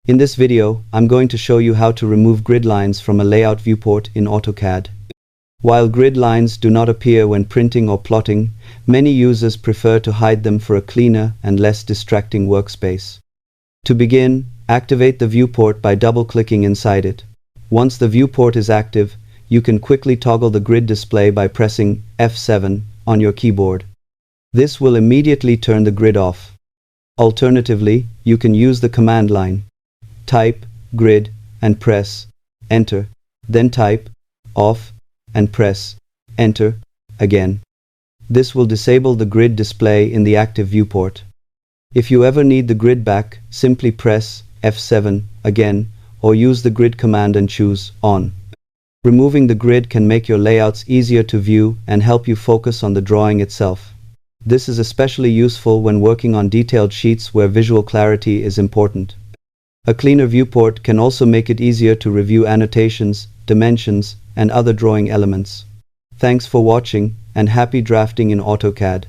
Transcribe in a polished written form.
In this video, I'm going to show you how to remove grid lines from a layout viewport in AutoCAD. While grid lines do not appear when printing or plotting, many users prefer to hide them for a cleaner and less distracting workspace. To begin, activate the viewport by double-clicking inside it. Once the viewport is active, you can quickly toggle the grid display by pressing F7 on your keyboard. This will immediately turn the grid off. Alternatively, you can use the command line. Type grid and press enter, then type off and press enter again. This will disable the grid display in the active viewport. If you ever need the grid back, simply press F7 again or use the grid command and choose on. Removing the grid can make your layouts easier to view and help you focus on the drawing itself. This is especially useful when working on detailed sheets where visual clarity is important. A cleaner viewport can also make it easier to review annotations, dimensions, and other drawing elements. Thanks for watching, and happy drafting in AutoCAD.